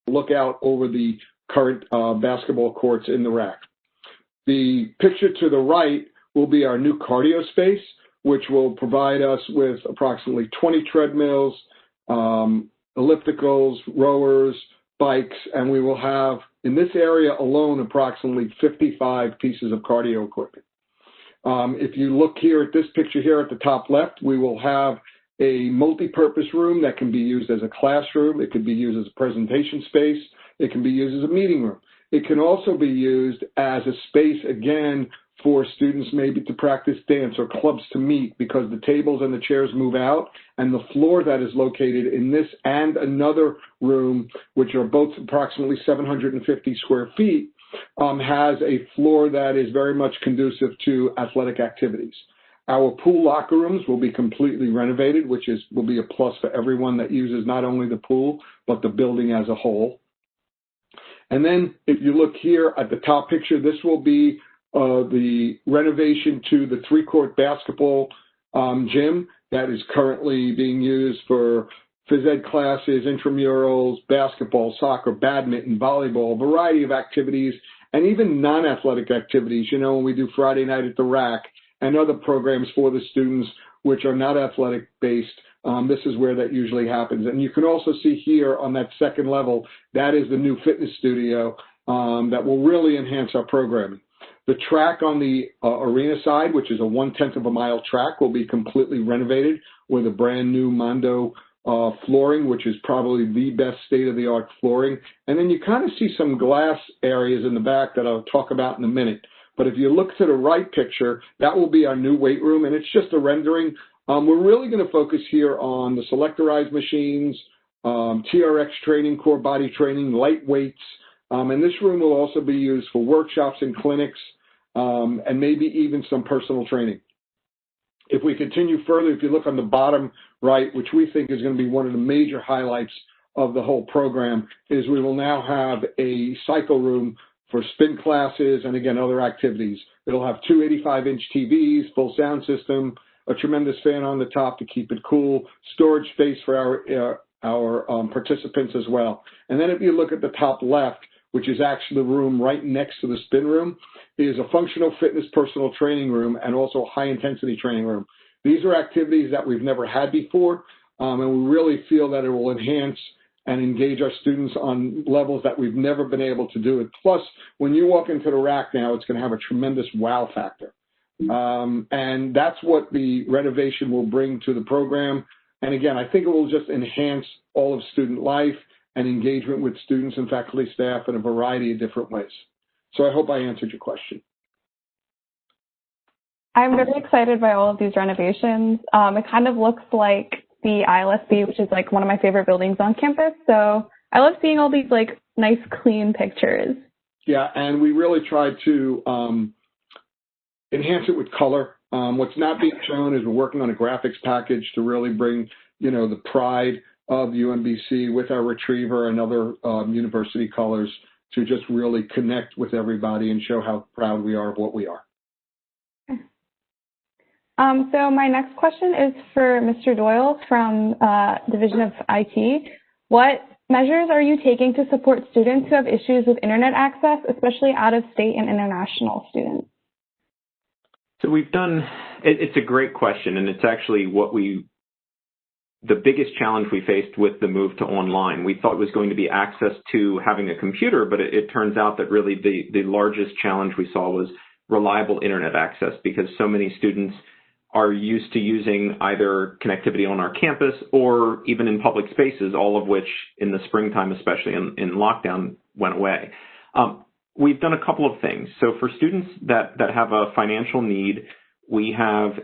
look out over the current basketball courts in the RAC. The picture to the right will be our new cardio space, which will provide us with approximately 20 treadmills, ellipticals, rowers, bikes, and we will have, in this area alone, approximately 55 pieces of cardio equipment. If you look here at this picture here at the top left, we will have a multi-purpose room that can be used as a classroom. It could be used as a presentation space. It can be used as a meeting room. It can also be used as a space, again, for students maybe to practice dance or clubs to meet, because the tables and the chairs move out, and the floor that is located in this and another room, which are both approximately 750 square feet, has a floor that is very much conducive to athletic activities. Our pool locker rooms will be completely renovated, which will be a plus for everyone that uses not only the pool, but the building as a whole. And then if you look here at the top picture, this will be the renovation to the 3-court basketball gym that is currently being used for phys ed classes, intramurals, basketball, soccer, badminton, volleyball, a variety of activities, and even non-athletic activities. You know, when we do Friday night at the RAC and other programs for the students which are not athletic-based, this is where that usually happens. And you can also see here on that second level, that is the new fitness studio that will really enhance our programming. The track on the arena side, which is a 1/10 of a mile track, will be completely renovated with a brand new Mondo flooring, which is probably the best state-of-the-art flooring. And then you kind of see some glass areas in the back that I'll talk about in a minute. But if you look to the right picture, that will be our new weight room, and it's just a rendering. We're really going to focus here on the selectorized machines, TRX training, core body training, light weights, and this room will also be used for workshops and clinics, and maybe even some personal training. If we continue further, if you look on the bottom right, which we think is going to be one of the major highlights of the whole program, is we will now have a cycle room for spin classes and, again, other activities. It'll have 2 85-inch TVs, full sound system, a tremendous fan on the top to keep it cool, storage space for our participants as well. And then if you look at the top left, which is actually the room right next to the spin room, is a functional fitness personal training room and also a high-intensity training room. These are activities that we've never had before, and we really feel that it will enhance and engage our students on levels that we've never been able to do it. Plus, when you walk into the RAC now, it's going to have a tremendous wow factor. And that's what the renovation will bring to the program. And again, I think it will just enhance all of student life and engagement with students and faculty staff in a variety of different ways. So I hope I answered your question. I'm very excited by all of these renovations. It kind of looks like the ILSB, which is like one of my favorite buildings on campus. So I love seeing all these like nice, clean pictures. Yeah, and we really tried to enhance it with color. What's not being shown is we're working on a graphics package to really bring, you know, the pride of UMBC with our retriever and other university colors to just really connect with everybody and show how proud we are of what we are. So my next question is for Mr. Doyle from Division of IT. What measures are you taking to support students who have issues with internet access, especially out-of-state and international students? So we've done, it's a great question, and it's actually the biggest challenge we faced with the move to online. We thought it was going to be access to having a computer, but it turns out that really the largest challenge we saw was reliable internet access, because so many students are used to using either connectivity on our campus or even in public spaces, all of which in the springtime, especially in lockdown, went away. We've done a couple of things. So for students that have a financial need, we have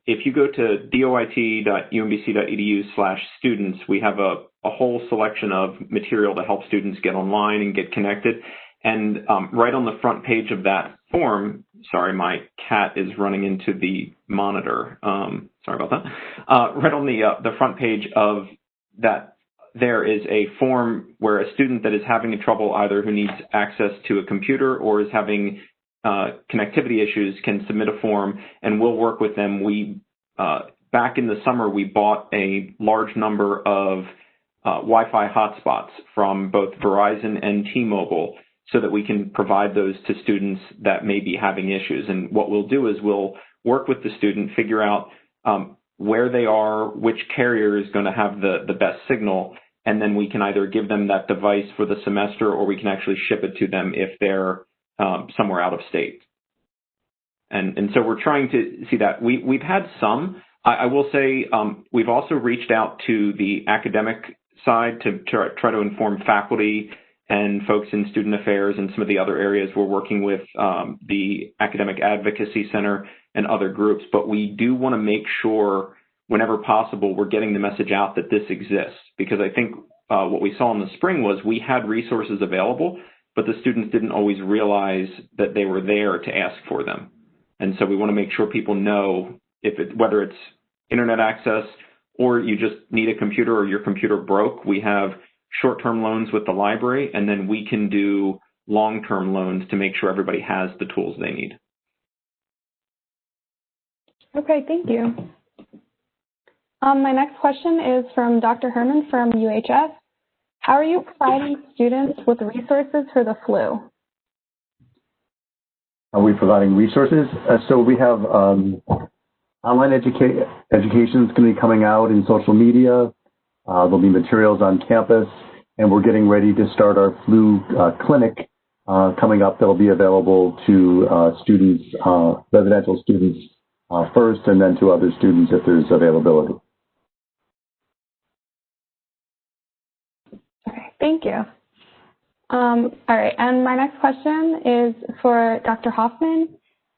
if you go to doit.umbc.edu/students, we have a whole selection of material to help students get online and get connected. And right on the front page of that form, sorry, my cat is running into the monitor. Sorry about that. Right on the front page of that, there is a form where a student that is having trouble, either who needs access to a computer or is having connectivity issues, can submit a form, and we'll work with them. We back in the summer, we bought a large number of Wi-Fi hotspots from both Verizon and T-Mobile so that we can provide those to students that may be having issues. And what we'll do is we'll work with the student, figure out where they are, which carrier is going to have the best signal, and then we can either give them that device for the semester or we can actually ship it to them if they're somewhere out of state. And so we're trying to see that. We've had some. I will say we've also reached out to the academic side to try to inform faculty and folks in student affairs and some of the other areas. We're working with the Academic Advocacy Center and other groups, but we do want to make sure whenever possible we're getting the message out that this exists, because I think what we saw in the spring was we had resources available, but the students didn't always realize that they were there to ask for them. And so we want to make sure people know whether it's internet access or you just need a computer or your computer broke. We have short-term loans with the library, and then we can do long-term loans to make sure everybody has the tools they need. Okay, thank you. My next question is from Dr. Herman from UHS. How are you providing students with resources for the flu? Are we providing resources? So we have online education is going to be coming out in social media. There'll be materials on campus, and we're getting ready to start our flu clinic coming up that'll be available to students, residential students first, and then to other students if there's availability. Okay, thank you. All right, and my next question is for Dr. Hoffman.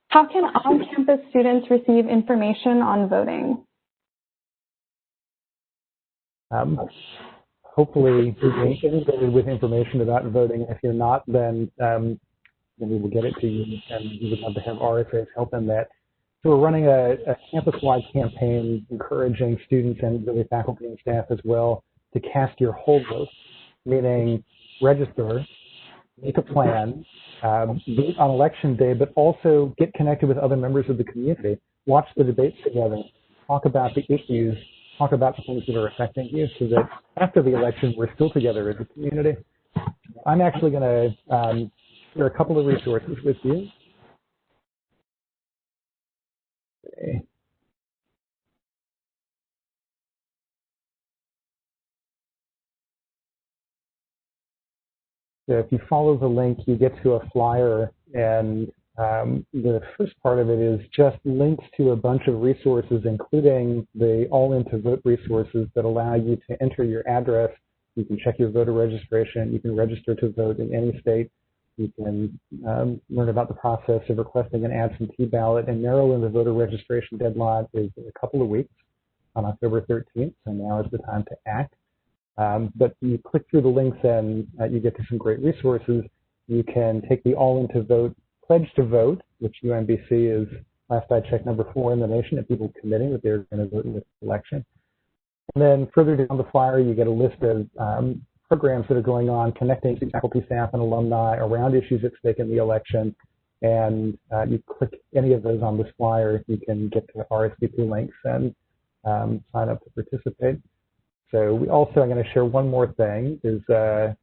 How can on-campus students receive information on voting? Hopefully, you're with information about voting. If you're not, then we will get it to you, and we would love to have RSAs help in that. So we're running a campus-wide campaign encouraging students and really faculty and staff as well to cast your whole vote, meaning register, make a plan, vote on election day, but also get connected with other members of the community, watch the debates together, talk about the issues, talk about the things that are affecting you so that after the election, we're still together as a community. I'm actually going to share a couple of resources with you. Okay. So if you follow the link, you get to a flyer, and the first part of it is just links to a bunch of resources, including the All-In to Vote resources that allow you to enter your address. You can check your voter registration. You can register to vote in any state. You can learn about the process of requesting an absentee ballot. In Maryland, the voter registration deadline is a couple of weeks on October 13th, so now is the time to act. But you click through the links and you get to some great resources. You can take the All-In to Vote Pledge to Vote, which UMBC is, last I checked, #4 in the nation of people committing that they're going to vote in this election. And then further down the flyer, you get a list of programs that are going on, connecting to faculty, staff, and alumni around issues at stake in the election. And you click any of those on this flyer, you can get to RSVP links and sign up to participate. So we also, I'm going to share one more thing, is the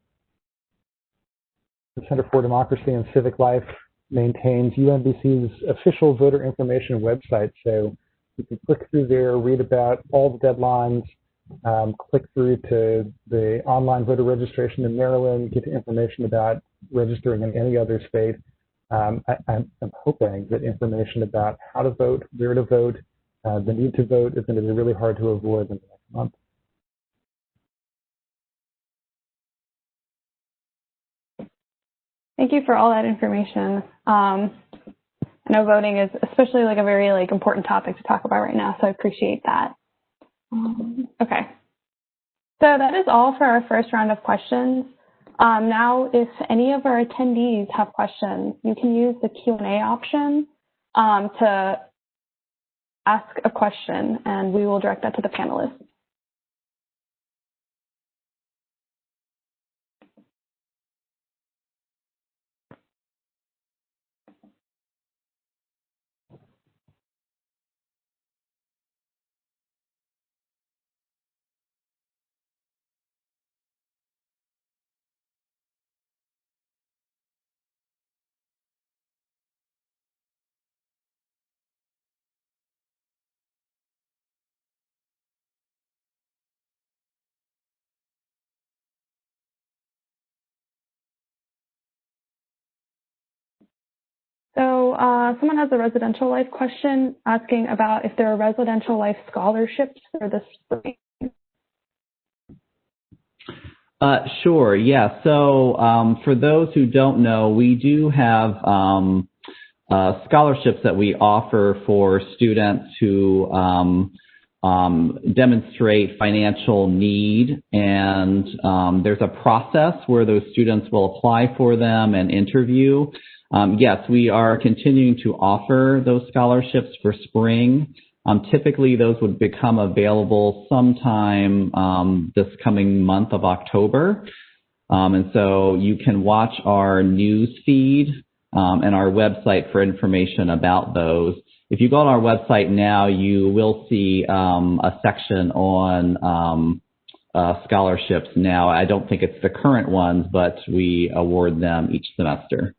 Center for Democracy and Civic Life maintains UMBC's official voter information website. So you can click through there, read about all the deadlines, click through to the online voter registration in Maryland, get information about registering in any other state. I'm hoping that information about how to vote, where to vote, the need to vote is going to be really hard to avoid in the next month. Thank you for all that information. I know voting is especially like a very important topic to talk about right now, so I appreciate that. Okay. So that is all for our first round of questions. Now, if any of our attendees have questions, you can use the Q&A option to ask a question, and we will direct that to the panelists. someone has a residential life question asking about if there are residential life scholarships for the spring. Sure, yeah. So for those who don't know, we do have scholarships that we offer for students who demonstrate financial need, and there's a process where those students will apply for them and interview. Yes, we are continuing to offer those scholarships for spring. Typically, those would become available sometime this coming month of October. And so you can watch our news feed and our website for information about those. If you go on our website now, you will see a section on scholarships now. I don't think it's the current ones, but we award them each semester.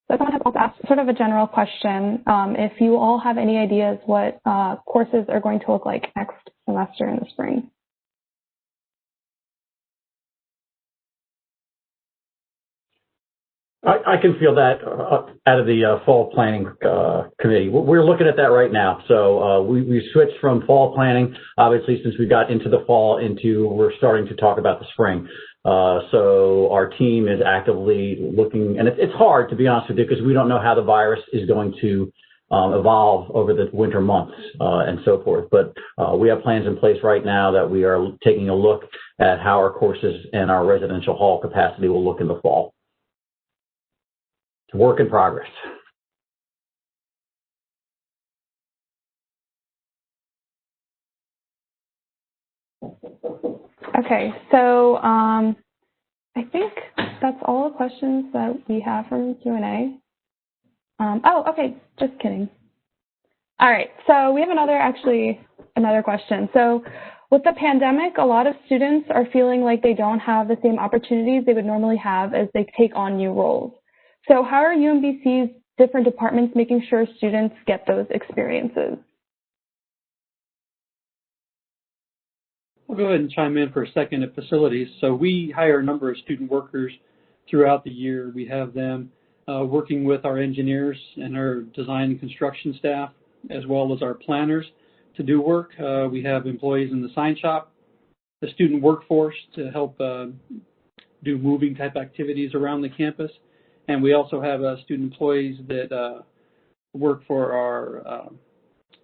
So someone has also asked sort of a general question. If you all have any ideas what courses are going to look like next semester in the spring. I can feel that out of the fall planning committee. We're looking at that right now. So we switched from fall planning, obviously, since we got into the fall, we're starting to talk about the spring. So our team is actively looking, and it's hard, to be honest with you, because we don't know how the virus is going to evolve over the winter months and so forth. But we have plans in place right now that we are taking a look at how our courses and our residential hall capacity will look in the fall. It's a work in progress. Okay, so I think that's all the questions that we have from Q&A. Oh, okay, just kidding. All right, so we have another question. So with the pandemic, a lot of students are feeling like they don't have the same opportunities they would normally have as they take on new roles. So how are UMBC's different departments making sure students get those experiences? I'll go ahead and chime in for a second at facilities. So we hire a number of student workers throughout the year. We have them working with our engineers and our design and construction staff, as well as our planners to do work. We have employees in the sign shop, the student workforce to help do moving type activities around the campus. And we also have student employees that work for our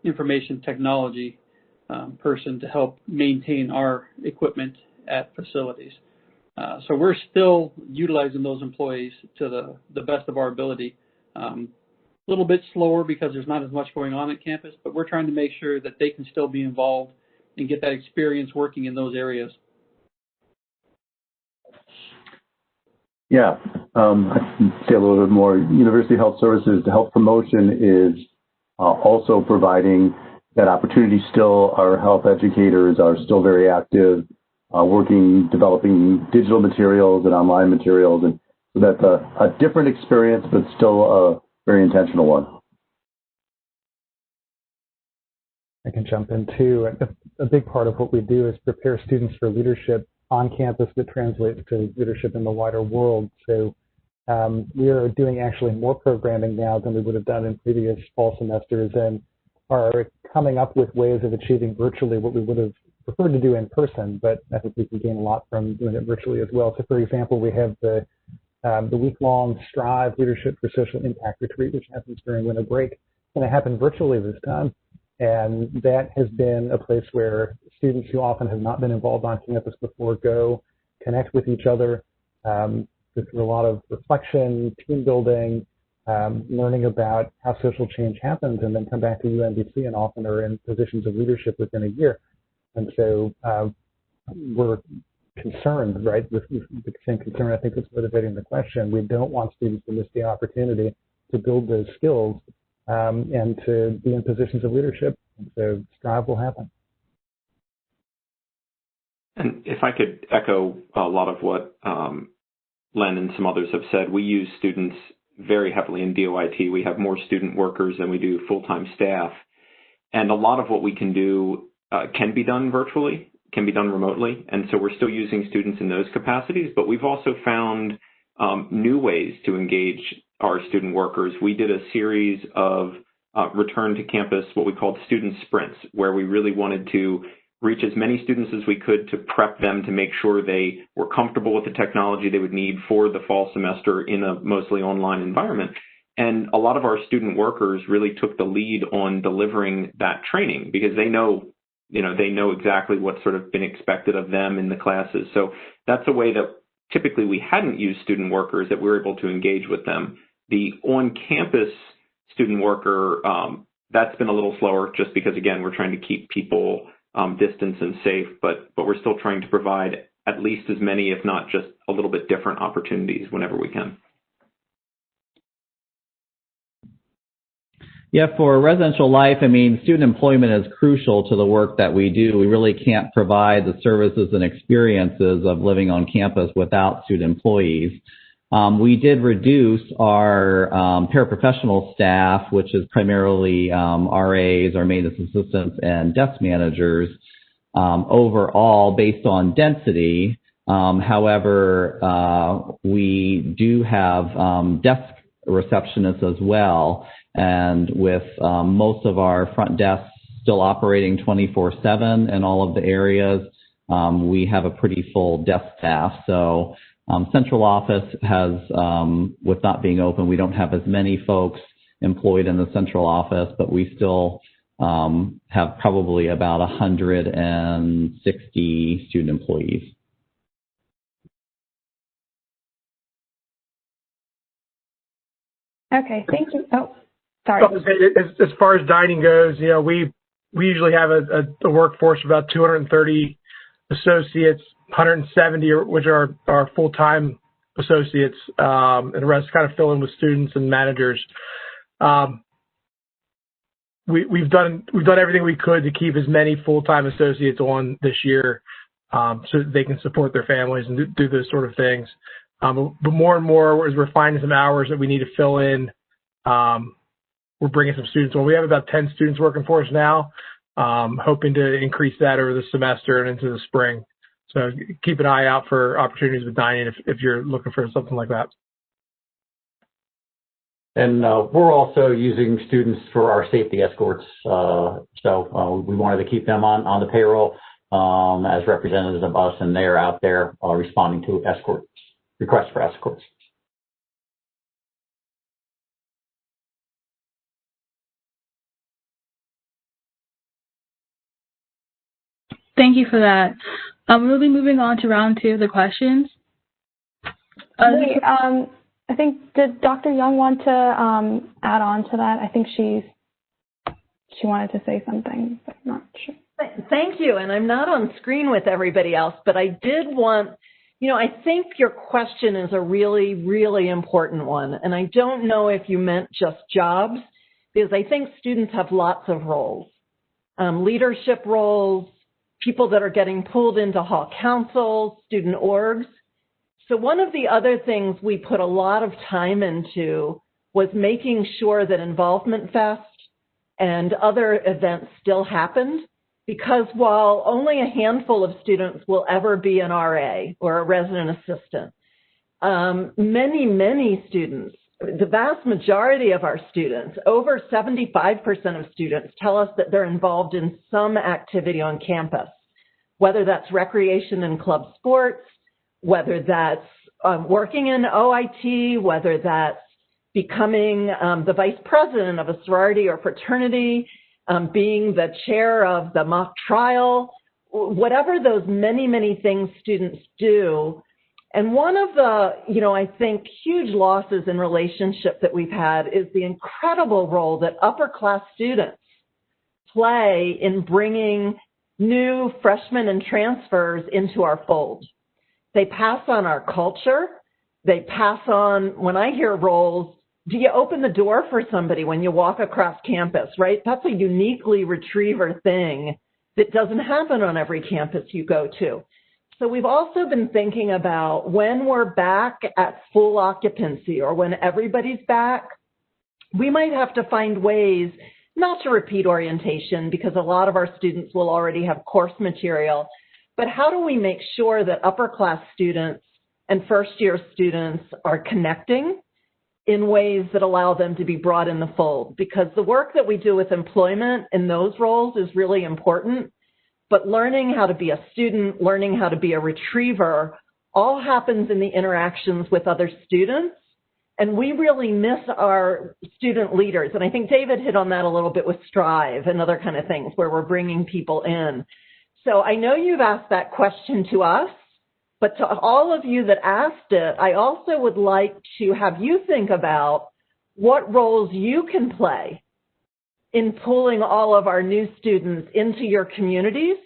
information technology person to help maintain our equipment at facilities. So we're still utilizing those employees to the best of our ability. A little bit slower because there's not as much going on at campus, but we're trying to make sure that they can still be involved and get that experience working in those areas. Yeah, I can say a little bit more. University Health Services, the health promotion is also providing that opportunity still. Our health educators are still very active, working, developing digital materials and online materials. And so that's a different experience, but still a very intentional one. I can jump in too. A big part of what we do is prepare students for leadership on campus that translates to leadership in the wider world. So we are doing actually more programming now than we would have done in previous fall semesters, and are coming up with ways of achieving virtually what we would have preferred to do in person, but I think we can gain a lot from doing it virtually as well. So for example, we have the week-long Strive Leadership for Social Impact retreat, which happens during winter break. It's going to happen virtually this time. And that has been a place where students who often have not been involved on campus before go connect with each other through a lot of reflection, team building, learning about how social change happens, and then come back to UMBC and often are in positions of leadership within a year. And so we're concerned, right, with the same concern I think that's motivating the question. We don't want students to miss the opportunity to build those skills and to be in positions of leadership. And so Strive will happen. And if I could echo a lot of what Len and some others have said, we use students very heavily in DoIT. We have more student workers than we do full-time staff. And a lot of what we can do can be done virtually, can be done remotely, and so we're still using students in those capacities, but we've also found new ways to engage our student workers. We did a series of return to campus, what we called student sprints, where we really wanted to reach as many students as we could to prep them to make sure they were comfortable with the technology they would need for the fall semester in a mostly online environment. And a lot of our student workers really took the lead on delivering that training because they know exactly what's sort of been expected of them in the classes. So that's a way that typically we hadn't used student workers, that we were able to engage with them. The on-campus student worker, that's been a little slower just because, again, we're trying to keep people distance and safe, but we're still trying to provide at least as many, if not just a little bit different opportunities whenever we can. Yeah, for residential life, I mean, student employment is crucial to the work that we do. We really can't provide the services and experiences of living on campus without student employees. We did reduce our paraprofessional staff, which is primarily RAs, our maintenance assistants, and desk managers, overall based on density. However, we do have desk receptionists as well, and with most of our front desks still operating 24/7 in all of the areas, we have a pretty full desk staff. So central office has, with not being open, we don't have as many folks employed in the central office, but we still have probably about 160 student employees. Okay, thank you. Oh, sorry. As far as dining goes, we usually have a workforce of about 230 associates, 170 which are our full-time associates, and the rest kind of fill in with students and managers. We've done everything we could to keep as many full-time associates on this year, so that they can support their families and do those sort of things. But more and more, as we're finding some hours that we need to fill in, we're bringing some students on. We have about 10 students working for us now, hoping to increase that over the semester and into the spring. So keep an eye out for opportunities with dining if you're looking for something like that. And we're also using students for our safety escorts. So we wanted to keep them on the payroll as representatives of us, and they're out there responding to requests for escorts. Thank you for that. We'll be moving on to round 2 of the questions. Wait, I think, did Dr. Young want to add on to that? I think she wanted to say something, but I'm not sure. Thank you. And I'm not on screen with everybody else, but I did want, I think your question is a really, really important one. And I don't know if you meant just jobs, because I think students have lots of roles, leadership roles, people that are getting pulled into hall councils, student orgs. So one of the other things we put a lot of time into was making sure that Involvement Fest and other events still happened, because while only a handful of students will ever be an RA or a resident assistant, many, many students, the vast majority of our students, over 75% of students, tell us that they're involved in some activity on campus, whether that's recreation and club sports, whether that's working in OIT, whether that's becoming the vice president of a sorority or fraternity, being the chair of the mock trial, whatever those many, many things students do. And one of the, I think, huge losses in relationship that we've had is the incredible role that upper class students play in bringing new freshmen and transfers into our fold. They pass on our culture. They pass on, when I hear roles, do you open the door for somebody when you walk across campus, right? That's a uniquely Retriever thing that doesn't happen on every campus you go to. So we've also been thinking about when we're back at full occupancy, or when everybody's back, we might have to find ways not to repeat orientation, because a lot of our students will already have course material, but how do we make sure that upper class students and first-year students are connecting in ways that allow them to be brought in the fold? Because the work that we do with employment in those roles is really important, but learning how to be a student, learning how to be a retriever, all happens in the interactions with other students. And we really miss our student leaders. And I think David hit on that a little bit with Strive and other kind of things where we're bringing people in. So I know you've asked that question to us, but to all of you that asked it, I also would like to have you think about what roles you can play in pulling all of our new students into your communities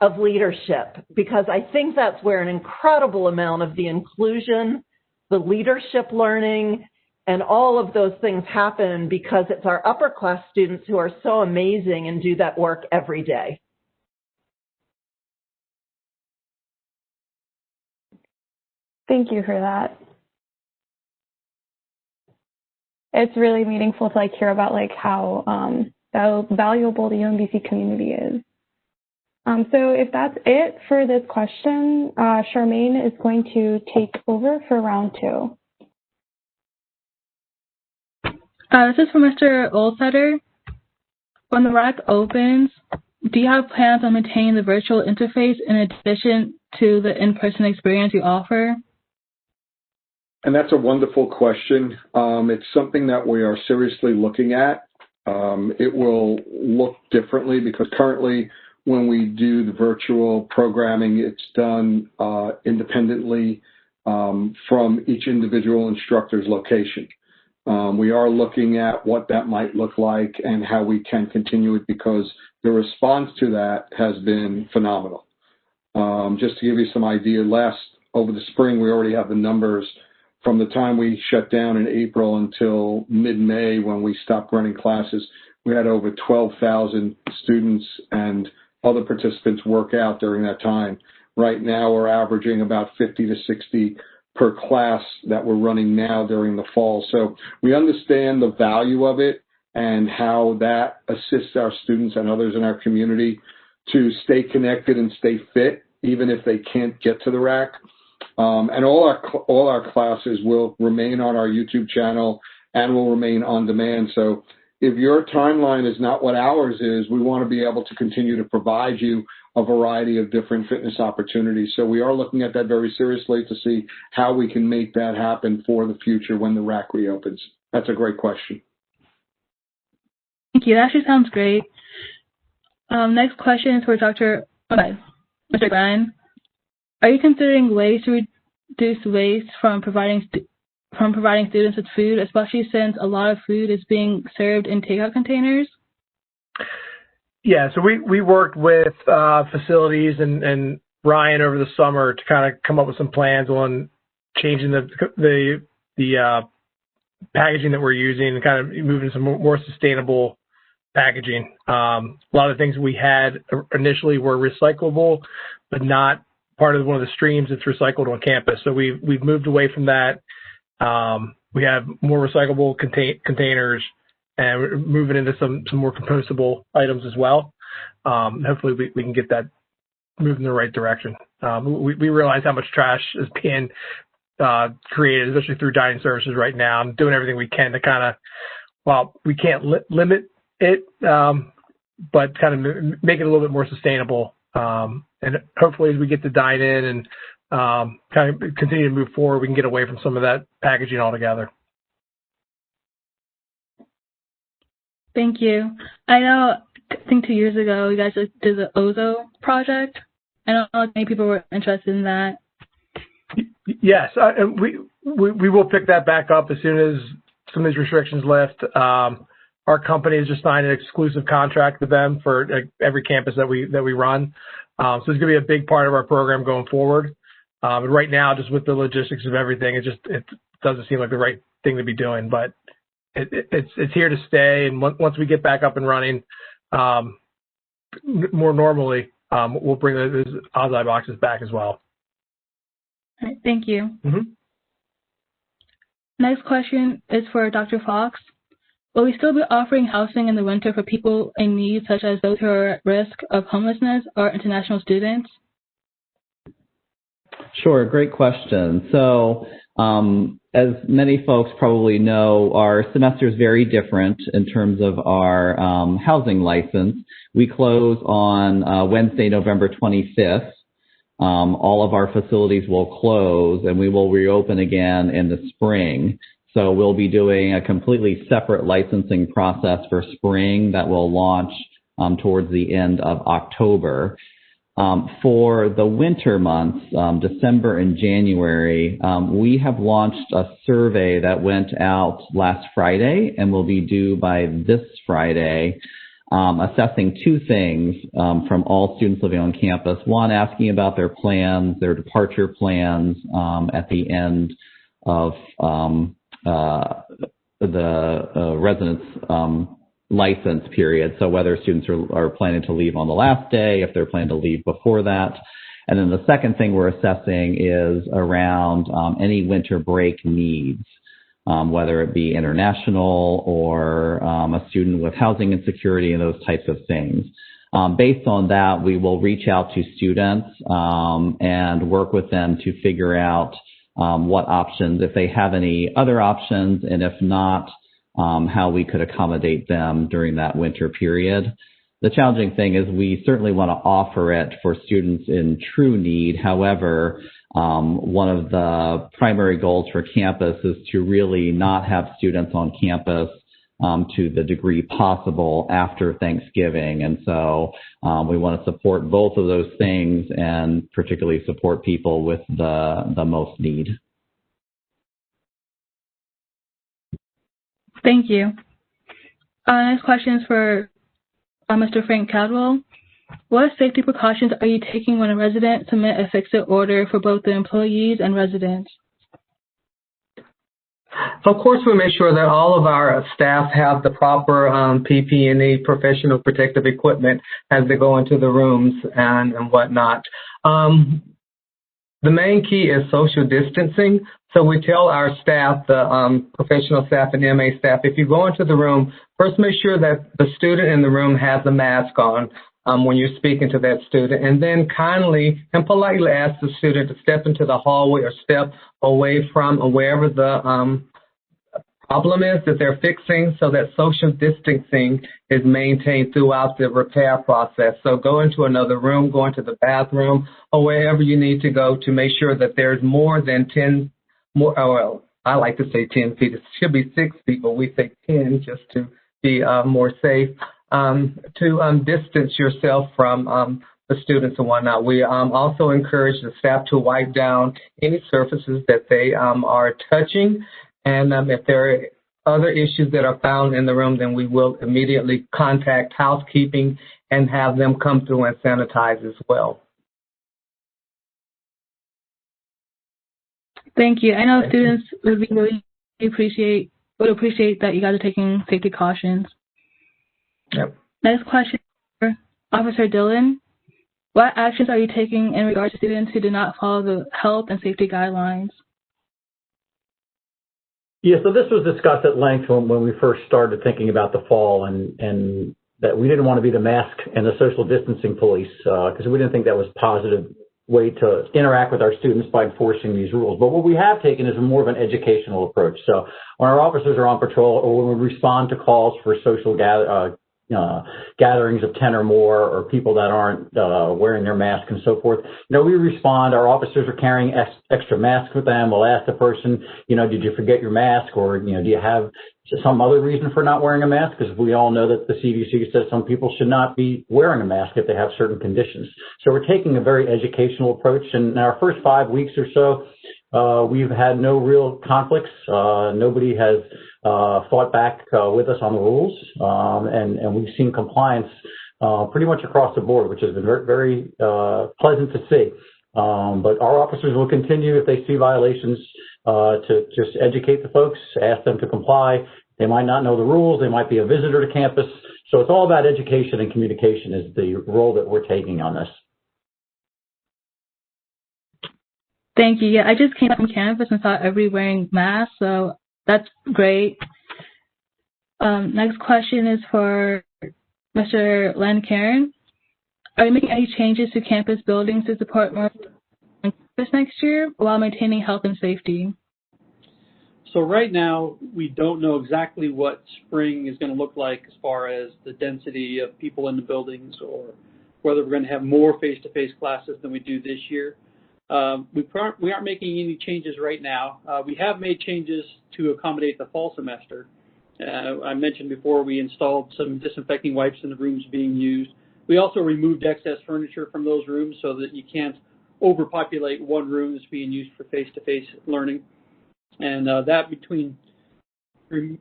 of leadership, because I think that's where an incredible amount of the inclusion, the leadership learning, and all of those things happen, because it's our upper class students who are so amazing and do that work every day. Thank you for that. It's really meaningful to hear about how valuable the UMBC community is. So if that's it for this question, Charmaine is going to take over for round 2. This is for Mr. Oldsetter. When the RAC opens, do you have plans on maintaining the virtual interface in addition to the in-person experience you offer? And that's a wonderful question. It's something that we are seriously looking at. It will look differently because currently when we do the virtual programming, it's done independently from each individual instructor's location. We are looking at what that might look like and how we can continue it, because the response to that has been phenomenal. Just to give you some idea, over the spring, we already have the numbers from the time we shut down in April until mid-May when we stopped running classes. We had over 12,000 students and other participants work out during that time. Right now, we're averaging about 50 to 60 per class that we're running now during the fall. So we understand the value of it and how that assists our students and others in our community to stay connected and stay fit, even if they can't get to the RAC. And all our classes will remain on our YouTube channel and will remain on demand. So if your timeline is not what ours is, we want to be able to continue to provide you a variety of different fitness opportunities. So we are looking at that very seriously to see how we can make that happen for the future when the RAC reopens. That's a great question. Thank you. That actually sounds great. Next question is for Mr. Glenn. Are you considering ways to reduce waste from providing students with food, especially since a lot of food is being served in takeout containers? Yeah, so we worked with facilities and Ryan over the summer to kind of come up with some plans on changing the packaging that we're using and kind of moving to some more sustainable packaging. A lot of the things we had initially were recyclable, but not part of one of the streams that's recycled on campus. So we've moved away from that. We have more recyclable containers, and we're moving into some more compostable items as well. Hopefully we can get that moving in the right direction. We realize how much trash is being created, especially through dining services right now. I'm doing everything we can to kind of, well, we can't limit it, but kind of make it a little bit more sustainable. And hopefully as we get to dine in and kind of continue to move forward, we can get away from some of that packaging altogether. Thank you. I think 2 years ago, you guys did the Ozo project. I don't know if many people were interested in that. Yes, and we will pick that back up as soon as some of these restrictions lift. Our company has just signed an exclusive contract with them for every campus that we run. So it's going to be a big part of our program going forward. But right now, just with the logistics of everything, it doesn't seem like the right thing to be doing. But it's here to stay, and once we get back up and running more normally, we'll bring those Ozai boxes back as well. All right, thank you. Mm-hmm. Next question is for Dr. Fox. Will we still be offering housing in the winter for people in need, such as those who are at risk of homelessness or international students? Sure, great question. So as many folks probably know, our semester is very different in terms of our housing license. We close on Wednesday, November 25th. All of our facilities will close and we will reopen again in the spring. So we'll be doing a completely separate licensing process for spring that will launch towards the end of October. For the winter months, December and January, we have launched a survey that went out last Friday and will be due by this Friday, assessing two things from all students living on campus. One, asking about their plans, their departure plans at the end of the residence license period. So whether students are planning to leave on the last day, if they're planning to leave before that. And then the second thing we're assessing is around any winter break needs, whether it be international or a student with housing insecurity and those types of things. Based on that, we will reach out to students and work with them to figure out what options, if they have any other options, and if not, how we could accommodate them during that winter period. The challenging thing is we certainly want to offer it for students in true need. However, one of the primary goals for campus is to really not have students on campus to the degree possible after Thanksgiving. And so we want to support both of those things and particularly support people with the most need. Thank you. Next question is for Mr. Frank Cadwell. What safety precautions are you taking when a resident submits a fix-it order for both the employees and residents? Of course, we make sure that all of our staff have the proper PPE, professional protective equipment, as they go into the rooms and whatnot. The main key is social distancing. So we tell our staff, the professional staff and MA staff, if you go into the room, first make sure that the student in the room has a mask on when you're speaking to that student, and then kindly and politely ask the student to step into the hallway or step away from wherever the problem is that they're fixing, so that social distancing is maintained throughout the repair process. So go into another room, go into the bathroom, or wherever you need to go to make sure that there's more than 10 more, well, I like to say 10 feet. It should be 6 feet, but we say 10 just to be more safe, to distance yourself from the students and whatnot. We also encourage the staff to wipe down any surfaces that they are touching. And if there are other issues that are found in the room, then we will immediately contact housekeeping and have them come through and sanitize as well. Thank you. I know students would really appreciate that you guys are taking safety cautions. Yep. Next question for Officer Dillon. What actions are you taking in regards to students who do not follow the health and safety guidelines? Yeah, so this was discussed at length when we first started thinking about the fall, and that we didn't want to be the mask and the social distancing police because we didn't think that was a positive way to interact with our students by enforcing these rules. But what we have taken is more of an educational approach. So when our officers are on patrol or when we respond to calls for social gatherings of 10 or more, or people that aren't wearing their mask and so forth, we respond. Our officers are carrying extra masks with them. We'll ask the person, did you forget your mask, or do you have some other reason for not wearing a mask? Because we all know that the CDC says some people should not be wearing a mask if they have certain conditions. So we're taking a very educational approach. And in our first 5 weeks or so, we've had no real conflicts. Nobody has fought back with us on the rules, and we've seen compliance pretty much across the board, which has been very, very pleasant to see. But our officers will continue, if they see violations, to just educate the folks, ask them to comply. They might not know the rules. They might be a visitor to campus. So it's all about education and communication is the role that we're taking on this. Thank you. Yeah, I just came up on campus and saw everybody wearing masks, so that's great. Next question is for Mr. Len Karen. Are you making any changes to campus buildings to support more campus next year while maintaining health and safety? So right now, we don't know exactly what spring is going to look like as far as the density of people in the buildings or whether we're going to have more face-to-face classes than we do this year. We aren't making any changes right now. We have made changes to accommodate the fall semester. I mentioned before we installed some disinfecting wipes in the rooms being used. We also removed excess furniture from those rooms so that you can't overpopulate one room that's being used for face-to-face learning. And that between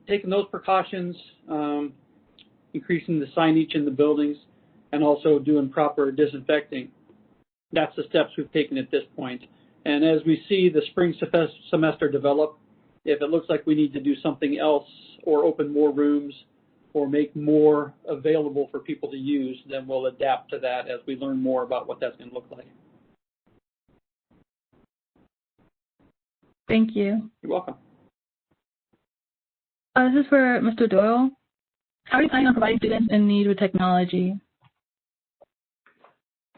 taking those precautions, increasing the signage in the buildings, and also doing proper disinfecting, that's the steps we've taken at this point. And as we see the spring semester develop, if it looks like we need to do something else or open more rooms or make more available for people to use, then we'll adapt to that as we learn more about what that's going to look like. Thank you. You're welcome. This is for Mr. Doyle. How are you planning on providing students in need with technology?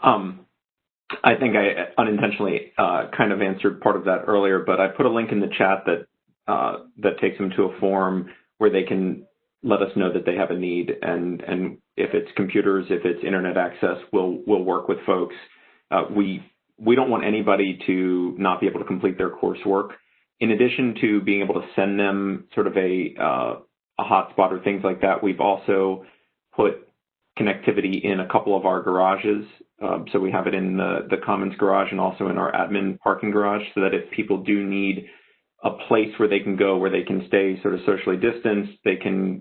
I think I unintentionally kind of answered part of that earlier, but I put a link in the chat that takes them to a form where they can let us know that they have a need, and if it's computers, if it's internet access, we'll work with folks. We don't want anybody to not be able to complete their coursework. In addition to being able to send them sort of a hotspot or things like that, we've also put connectivity in a couple of our garages. So we have it in the Commons garage and also in our admin parking garage, so that if people do need a place where they can go, where they can stay sort of socially distanced, they can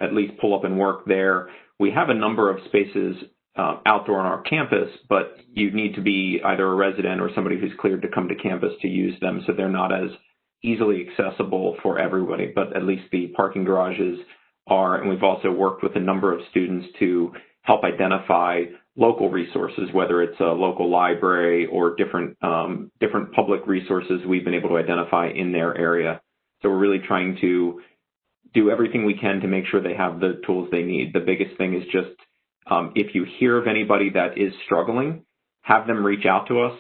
at least pull up and work there. We have a number of spaces outdoor on our campus, but you need to be either a resident or somebody who's cleared to come to campus to use them, so they're not as easily accessible for everybody, but at least the parking garages are. And we've also worked with a number of students to help identify local resources, whether it's a local library or different public resources we've been able to identify in their area. So we're really trying to do everything we can to make sure they have the tools they need. The biggest thing is just if you hear of anybody that is struggling, have them reach out to us.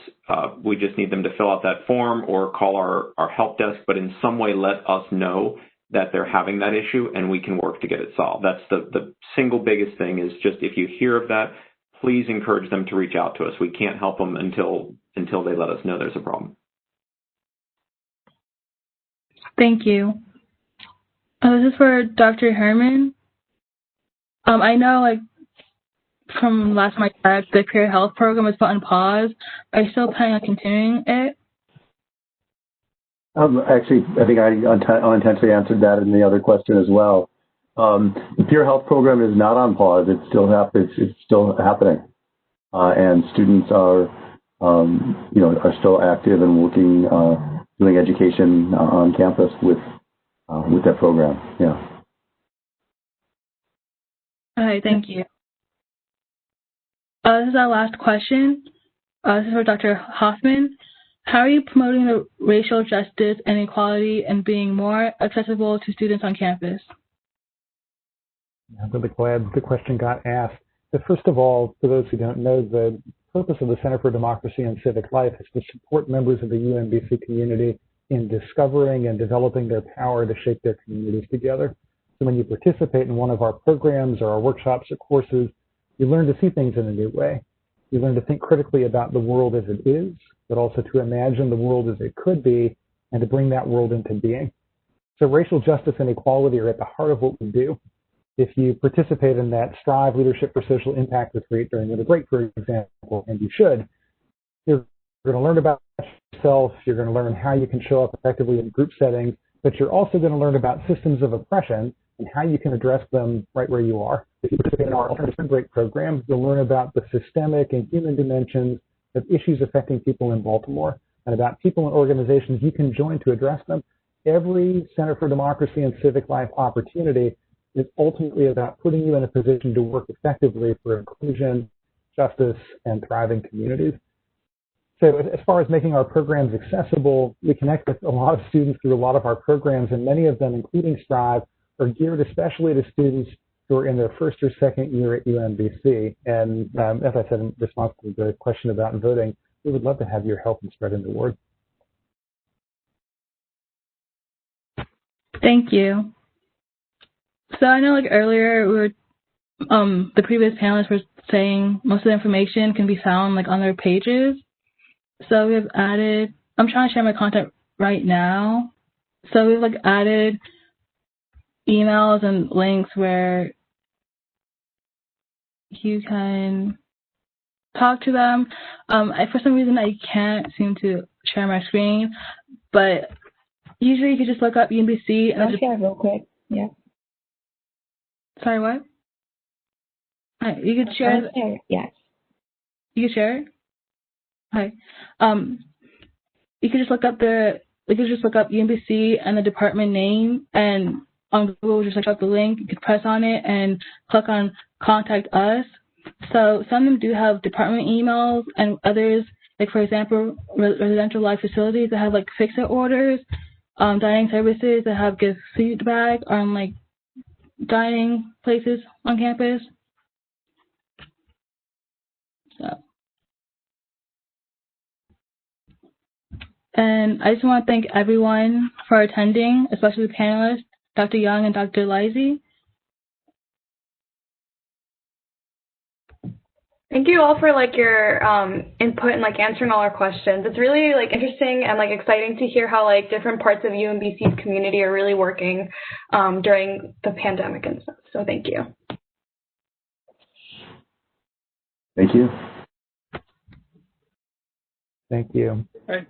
We just need them to fill out that form or call our help desk, but in some way let us know that they're having that issue and we can work to get it solved. That's the single biggest thing, is just if you hear of that, please encourage them to reach out to us. We can't help them until they let us know there's a problem. Thank you. This is for Dr. Herman. I know, like, from last time I checked, the Career Health program was put on pause. Are you still planning on continuing it? Actually, I think I unintentionally answered that in the other question as well. The Peer Health program is not on pause. It's still happening, and students are still active and working, doing education on campus with that program. Yeah. All right. Thank you. This is our last question. This is for Dr. Hoffman. How are you promoting the racial justice and equality and being more accessible to students on campus? I'm really glad the question got asked. But first of all, for those who don't know, the purpose of the Center for Democracy and Civic Life is to support members of the UMBC community in discovering and developing their power to shape their communities together. So when you participate in one of our programs or our workshops or courses, you learn to see things in a new way. You learn to think critically about the world as it is, but also to imagine the world as it could be and to bring that world into being. So racial justice and equality are at the heart of what we do. If you participate in that Strive Leadership for Social Impact retreat during the break, for example, and you should, you're going to learn about yourself, you're going to learn how you can show up effectively in group settings, but you're also going to learn about systems of oppression and how you can address them right where you are. If you participate in our Alternative Spring Break program, you'll learn about the systemic and human dimensions of issues affecting people in Baltimore and about people and organizations you can join to address them. Every Center for Democracy and Civic Life opportunity is ultimately about putting you in a position to work effectively for inclusion, justice, and thriving communities. So as far as making our programs accessible, we connect with a lot of students through a lot of our programs, and many of them, including Strive, are geared especially to students who are in their first or second year at UMBC. And as I said in response to the question about voting, we would love to have your help in spreading the word. Thank you. So I know, like earlier, we were, the previous panelists were saying most of the information can be found like on their pages. So we've added. I'm trying to share my content right now. So we've like added emails and links where you can talk to them. For some reason, I can't seem to share my screen, but usually you could just look up UMBC and I'll share real quick. Yeah. Sorry, what? You could share. Yes. You could share it. Hi. You could just look up UMBC and the department name, and on Google, just look up the link. You could press on it and click on Contact Us. So some of them do have department emails, and others, like for example, residential life facilities that have like fix-it orders, dining services that have give feedback on like dining places on campus. So. And I just want to thank everyone for attending, especially the panelists, Dr. Young and Dr. Lizey. Thank you all for like your input and like answering all our questions. It's really like interesting and like exciting to hear how like different parts of UMBC's community are really working during the pandemic and stuff. So thank you. Thank you. Thank you. All right.